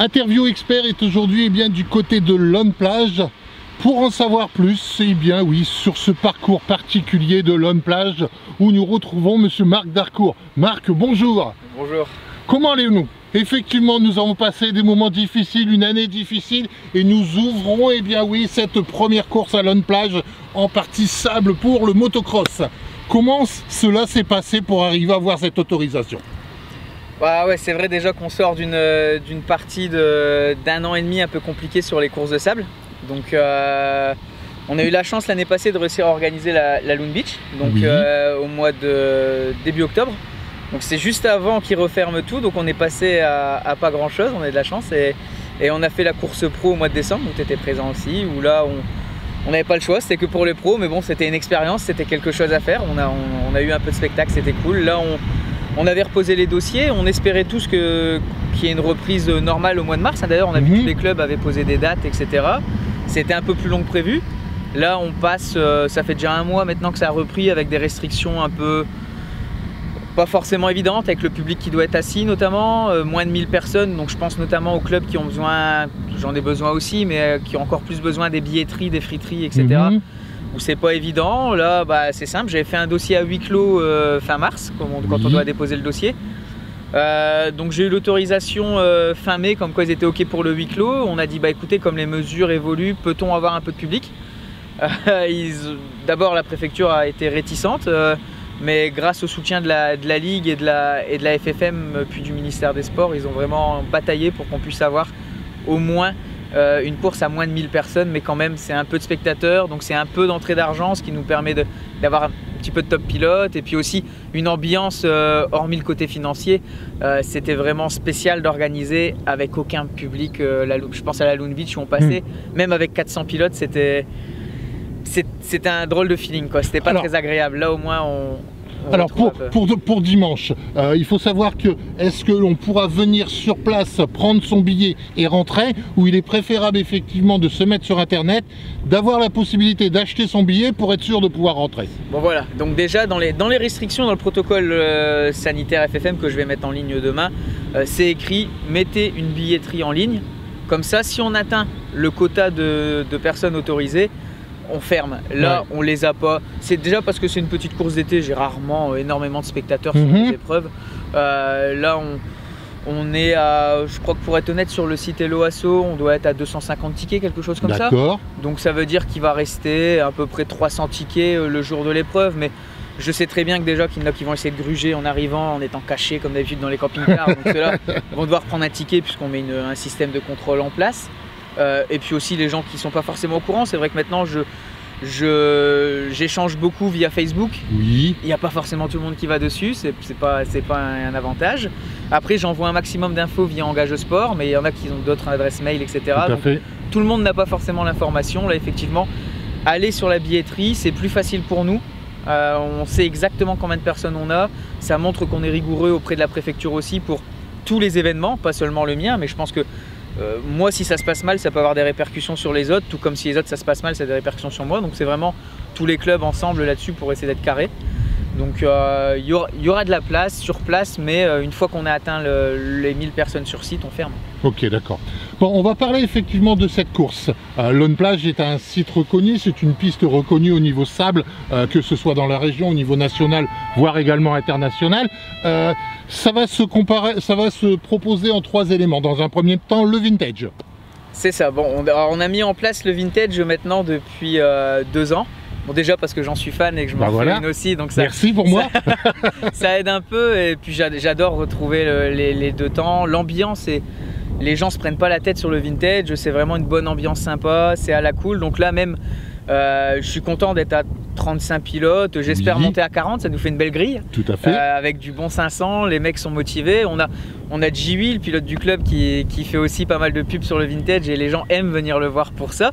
Interview Expert est aujourd'hui du côté de Lone Plage. Pour en savoir plus, sur ce parcours particulier de Lone Plage où nous retrouvons monsieur Marc Darcourt. Marc, bonjour. Bonjour. Comment allez-vous? Effectivement, nous avons passé des moments difficiles, une année difficile, et nous ouvrons cette première course à Lone Plage en partie sable pour le motocross. Comment cela s'est passé pour arriver à avoir cette autorisation? Bah ouais, c'est vrai déjà qu'on sort d'une partie d'un an et demi un peu compliquée sur les courses de sable. Donc on a eu la chance l'année passée de réussir à organiser la Loon Beach, donc au mois de début octobre. Donc c'est juste avant qu'ils referment tout, donc on est passé à pas grand chose, on a de la chance et on a fait la course pro au mois de décembre où tu étais présent aussi, où là on n'avait pas le choix, c'était que pour les pros, mais bon c'était une expérience, c'était quelque chose à faire, on a eu un peu de spectacle, c'était cool. Là on avait reposé les dossiers, on espérait tous qu'il y ait une reprise normale au mois de mars. D'ailleurs on a vu que tous les clubs avaient posé des dates, etc. C'était un peu plus long que prévu. Là on passe, ça fait déjà un mois maintenant que ça a repris avec des restrictions un peu pas forcément évidentes, avec le public qui doit être assis notamment, moins de 1000 personnes, donc je pense notamment aux clubs qui ont besoin, j'en ai besoin aussi, mais qui ont encore plus besoin des billetteries, des friteries, etc. Où c'est pas évident. Là c'est simple, j'avais fait un dossier à huis clos fin mars, quand on doit déposer le dossier. Donc j'ai eu l'autorisation fin mai, comme quoi ils étaient ok pour le huis clos. On a dit écoutez, comme les mesures évoluent, peut-on avoir un peu de public? D'abord la préfecture a été réticente, mais grâce au soutien de la Ligue et de la FFM puis du ministère des Sports, ils ont vraiment bataillé pour qu'on puisse avoir au moins une course à moins de 1000 personnes, mais quand même c'est un peu de spectateurs, donc c'est un peu d'entrée d'argent, ce qui nous permet d'avoir un petit peu de top pilote et puis aussi une ambiance, hormis le côté financier, c'était vraiment spécial d'organiser avec aucun public. Je pense à la Loon Beach où on passait, même avec 400 pilotes, c'était un drôle de feeling, quoi. C'était pas très agréable. Là au moins alors pour dimanche, il faut savoir que est-ce que l'on pourra venir sur place, prendre son billet et rentrer, ou il est préférable effectivement de se mettre sur internet, d'avoir la possibilité d'acheter son billet pour être sûr de pouvoir rentrer? Bon voilà, donc déjà dans les restrictions, dans le protocole sanitaire FFM que je vais mettre en ligne demain, c'est écrit mettez une billetterie en ligne, comme ça si on atteint le quota de personnes autorisées, on ferme. Là on les a pas, c'est déjà parce que c'est une petite course d'été, j'ai rarement énormément de spectateurs sur les épreuves. Là on est à, je crois que pour être honnête, sur le site Hello Asso on doit être à 250 tickets, quelque chose comme ça. Donc ça veut dire qu'il va rester à peu près 300 tickets le jour de l'épreuve, mais je sais très bien que déjà qu'il y en a qui vont essayer de gruger en arrivant, en étant cachés comme d'habitude dans les camping-cars, donc ceux-là vont devoir prendre un ticket puisqu'on met un système de contrôle en place. Et puis aussi les gens qui ne sont pas forcément au courant, c'est vrai que maintenant j'échange beaucoup via Facebook. Il n'y a pas forcément tout le monde qui va dessus, c'est pas un avantage. Après j'envoie un maximum d'infos via Engage Sport, mais il y en a qui ont d'autres adresses mail, etc. Tout le monde n'a pas forcément l'information. Là effectivement, aller sur la billetterie, c'est plus facile pour nous. On sait exactement combien de personnes on a. Ça montre qu'on est rigoureux auprès de la préfecture aussi pour tous les événements, pas seulement le mien, mais je pense que moi si ça se passe mal ça peut avoir des répercussions sur les autres, tout comme si les autres ça se passe mal ça a des répercussions sur moi, donc c'est vraiment tous les clubs ensemble là-dessus pour essayer d'être carré. Donc il y aura de la place sur place, mais une fois qu'on a atteint les 1000 personnes sur site, on ferme. Ok, d'accord. Bon, on va parler effectivement de cette course. Lone Plage est un site reconnu, c'est une piste reconnue au niveau sable, que ce soit dans la région, au niveau national, voire également international. Ça va se proposer en 3 éléments. Dans un premier temps, le vintage. C'est ça. Bon, on a mis en place le vintage maintenant depuis 2 ans. Bon, déjà parce que j'en suis fan et que je m'en fais une aussi, donc ça, merci pour moi. Ça aide un peu, et puis j'adore retrouver les deux temps, l'ambiance, et les gens se prennent pas la tête sur le vintage, c'est vraiment une bonne ambiance sympa, c'est à la cool. Donc là même je suis content d'être à 35 pilotes, j'espère monter à 40, ça nous fait une belle grille. Tout à fait. Avec du bon 500, les mecs sont motivés. On a Jiwi, le pilote du club, qui fait aussi pas mal de pubs sur le vintage, et les gens aiment venir le voir pour ça.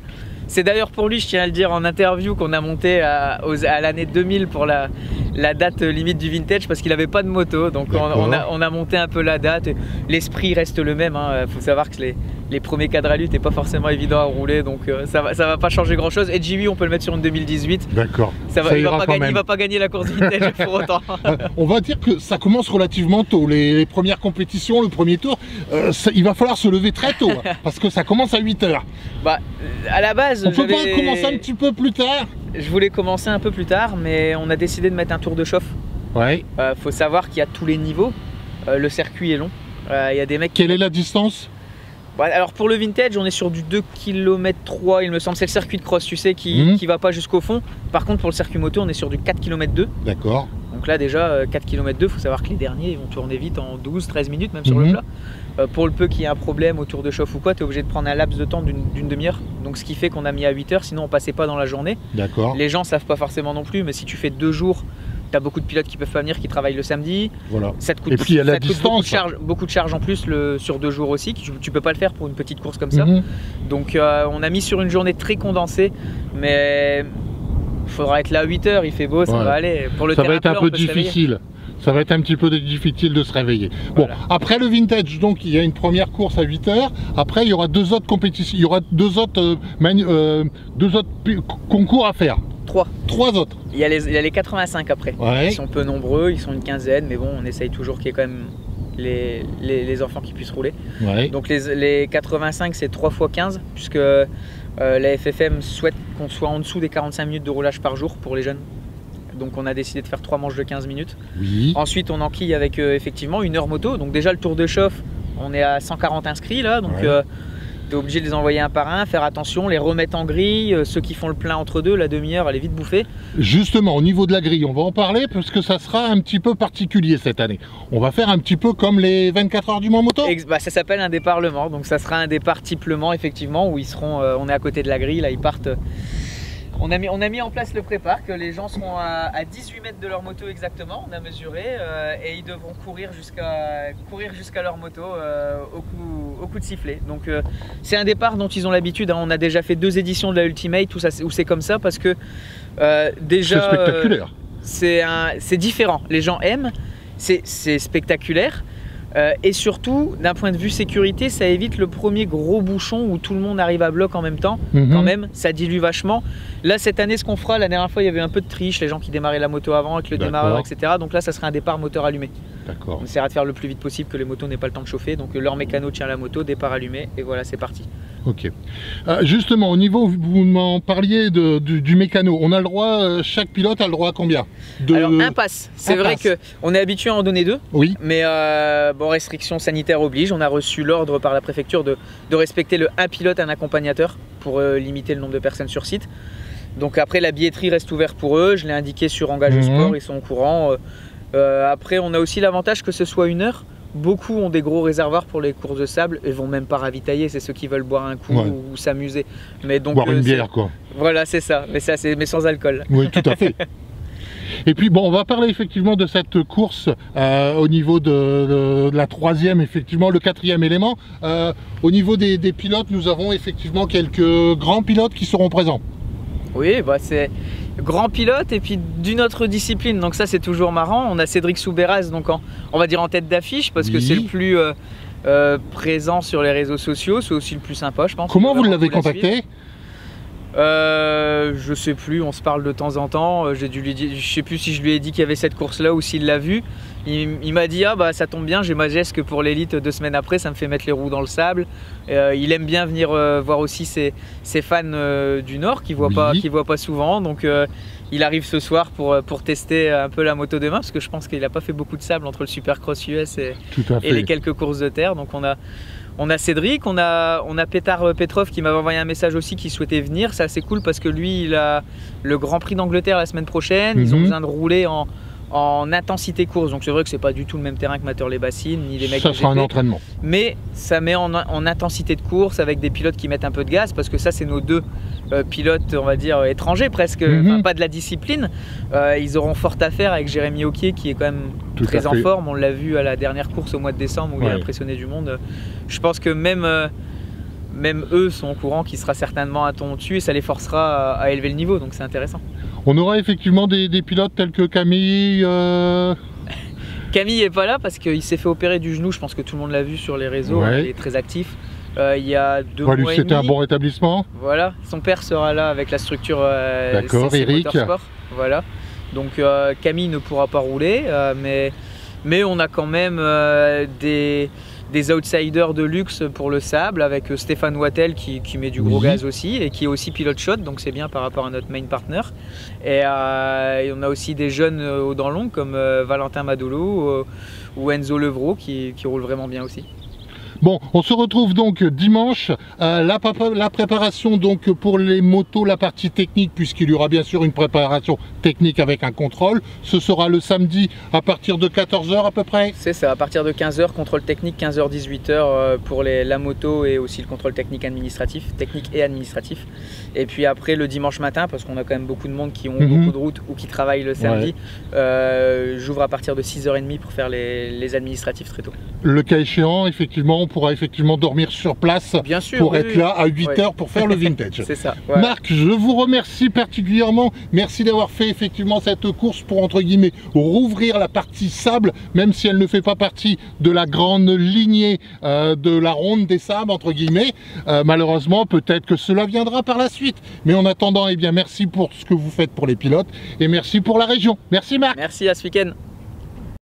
C'est d'ailleurs pour lui, je tiens à le dire en interview, qu'on a monté à l'année 2000 pour la date limite du vintage, parce qu'il n'avait pas de moto. Donc on a monté un peu la date. L'esprit reste le même, hein. Faut savoir que les premiers quadralus t'es pas forcément évident à rouler, donc ça va pas changer grand chose. Et JV on peut le mettre sur une 2018. D'accord. Il va pas gagner la course vintage pour autant. On va dire que ça commence relativement tôt, les premières compétitions, le premier tour, il va falloir se lever très tôt, parce que ça commence à 8 h. Bah, à la base, on peut pas commencer un petit peu plus tard? Je voulais commencer un peu plus tard, mais on a décidé de mettre un tour de chauffe. Ouais. Faut savoir qu'il y a tous les niveaux, le circuit est long. Il y a des mecs. Quelle est la distance? Alors pour le vintage, on est sur du 2 km 3, il me semble, c'est le circuit de cross, tu sais, qui va pas jusqu'au fond. Par contre pour le circuit moto, on est sur du 4 km 2. D'accord. Donc là déjà 4 km 2, faut savoir que les derniers ils vont tourner vite en 12-13 minutes même sur le plat. Pour le peu qu'il y ait un problème au tour de chauffe ou quoi, tu es obligé de prendre un laps de temps d'une demi-heure. Donc ce qui fait qu'on a mis à 8 h, sinon on passait pas dans la journée. D'accord. Les gens savent pas forcément non plus, mais si tu fais 2 jours, tu as beaucoup de pilotes qui peuvent pas venir, qui travaillent le samedi. Voilà. Ça te coûte, et puis il y a la distance. Beaucoup de charge en plus sur 2 jours aussi. Tu peux pas le faire pour une petite course comme ça. Donc on a mis sur une journée très condensée, mais il faudra être là à 8 h, il fait beau, ça va aller. Pour le ça va être un peu difficile. Ça va être un petit peu difficile de se réveiller. Bon, après le vintage, donc il y a une première course à 8 h. Après, il y aura 2 autres compétitions. Il y aura 2 autres concours à faire. 3 autres. Il y a les 85 après. Ils sont peu nombreux, ils sont une quinzaine, mais bon, on essaye toujours qu'il y ait quand même les enfants qui puissent rouler. Donc les 85, c'est 3 x 15, puisque la FFM souhaite qu'on soit en dessous des 45 minutes de roulage par jour pour les jeunes. Donc on a décidé de faire 3 manches de 15 minutes. Ensuite on enquille avec effectivement 1 heure moto. Donc déjà le tour de chauffe, on est à 140 inscrits là. Donc tu es obligé de les envoyer un par un, faire attention, les remettre en grille. Ceux qui font le plein entre deux, la demi-heure elle est vite bouffée. Justement au niveau de la grille, on va en parler parce que ça sera un petit peu particulier cette année. On va faire un petit peu comme les 24 heures du Mans Moto. Ça s'appelle un départ Le Mans. Donc ça sera un départ type Le Mans effectivement, où ils seront, on est à côté de la grille, là ils partent. On a mis en place le prépare, que les gens seront à 18 mètres de leur moto exactement, on a mesuré, et ils devront courir jusqu'à leur moto au coup de sifflet. Donc c'est un départ dont ils ont l'habitude, on a déjà fait 2 éditions de la Ultimate où c'est comme ça, parce que déjà c'est spectaculaire. C'est différent, les gens aiment, c'est spectaculaire. Et surtout, d'un point de vue sécurité, ça évite le premier gros bouchon où tout le monde arrive à bloc en même temps. Quand même, ça dilue vachement. Là, cette année, ce qu'on fera, la dernière fois, il y avait un peu de triche, les gens qui démarraient la moto avant avec le démarreur, etc. Donc là, ça sera un départ moteur allumé. On essaiera de faire le plus vite possible, que les motos n'aient pas le temps de chauffer. Donc leur mécano tient la moto, départ allumé, et voilà, c'est parti. Ok. Justement, au niveau, vous m'en parliez du mécano, on a le droit, chaque pilote a le droit à combien? Alors un pass, c'est vrai qu'on est habitué à en donner 2, mais bon, restrictions sanitaires obligent, on a reçu l'ordre par la préfecture de respecter le 1 pilote, 1 accompagnateur pour limiter le nombre de personnes sur site. Donc après la billetterie reste ouverte pour eux, je l'ai indiqué sur Engage Sport, ils sont au courant. Après on a aussi l'avantage que ce soit 1 heure. Beaucoup ont des gros réservoirs pour les courses de sable et vont même pas ravitailler, c'est ceux qui veulent boire un coup ou s'amuser. Mais donc boire une bière quoi. Voilà, c'est ça, mais sans alcool. Oui, tout à fait. Et puis bon, on va parler effectivement de cette course au niveau de la 3e, effectivement le 4e élément. Au niveau des pilotes, nous avons effectivement quelques grands pilotes qui seront présents. Oui, c'est grand pilote et puis d'une autre discipline, donc ça c'est toujours marrant. On a Cédric Soubeyras, donc on va dire en tête d'affiche, parce que c'est le plus présent sur les réseaux sociaux, c'est aussi le plus sympa je pense. Comment vous l'avez contacté? Je sais plus, on se parle de temps en temps. J'ai dû lui dire, je sais plus si je lui ai dit qu'il y avait cette course là ou s'il l'a vu. Il m'a dit ça tombe bien, j'ai ma geste que pour l'élite 2 semaines après, ça me fait mettre les roues dans le sable. Il aime bien venir voir aussi ses fans du Nord qui voient pas souvent, donc il arrive ce soir pour tester un peu la moto demain, parce que je pense qu'il n'a pas fait beaucoup de sable entre le Supercross US et les quelques courses de terre. Donc on a Cédric, on a Petar Petrov qui m'avait envoyé un message aussi, qui souhaitait venir. C'est assez cool parce que lui il a le Grand Prix d'Angleterre la semaine prochaine. Ils ont besoin de rouler en intensité course, donc c'est vrai que c'est pas du tout le même terrain que Mater-les-Bassines ni les mecs. Ça sera un entraînement, mais ça met en intensité de course avec des pilotes qui mettent un peu de gaz, parce que ça c'est nos 2 pilotes, on va dire étrangers presque, pas de la discipline. Ils auront fort à faire avec Jérémy Auquier qui est quand même très en forme. On l'a vu à la dernière course au mois de décembre où il a impressionné du monde. Je pense que même eux sont au courant qu'il sera certainement un ton au-dessus et ça les forcera à élever le niveau, donc c'est intéressant. On aura effectivement des pilotes tels que Camille. Camille n'est pas là parce qu'il s'est fait opérer du genou, je pense que tout le monde l'a vu sur les réseaux, il est très actif. il y a 2 mois et demi. C'était un bon rétablissement. Voilà, son père sera là avec la structure d'accord, Eric. Motorsport. Voilà. Donc Camille ne pourra pas rouler, mais on a quand même des outsiders de luxe pour le sable avec Stéphane Wattel qui met du gros gaz aussi et qui est aussi pilote shot, donc c'est bien par rapport à notre main partner. Et on a aussi des jeunes aux dents longues comme Valentin Madolo ou Enzo Levrault qui roulent vraiment bien aussi. Bon, on se retrouve donc dimanche, la préparation donc pour les motos, la partie technique, puisqu'il y aura bien sûr une préparation technique avec un contrôle. Ce sera le samedi à partir de 14 h à peu près. C'est ça, à partir de 15 h, contrôle technique, 15 h 18 h pour la moto et aussi le contrôle technique et administratif. Et puis après le dimanche matin, parce qu'on a quand même beaucoup de monde qui ont beaucoup de routes ou qui travaillent le samedi, j'ouvre à partir de 6 h 30 pour faire les administratifs très tôt. Le cas échéant, effectivement, on pourra effectivement dormir sur place pour être là à 8 h pour faire le vintage. C'est ça. Ouais. Marc, je vous remercie particulièrement. Merci d'avoir fait effectivement cette course pour, entre guillemets, rouvrir la partie sable, même si elle ne fait pas partie de la grande lignée de la ronde des sables, entre guillemets. Malheureusement, peut-être que cela viendra par la suite. Mais en attendant, eh bien, merci pour ce que vous faites pour les pilotes et merci pour la région. Merci Marc. Merci, à ce week-end.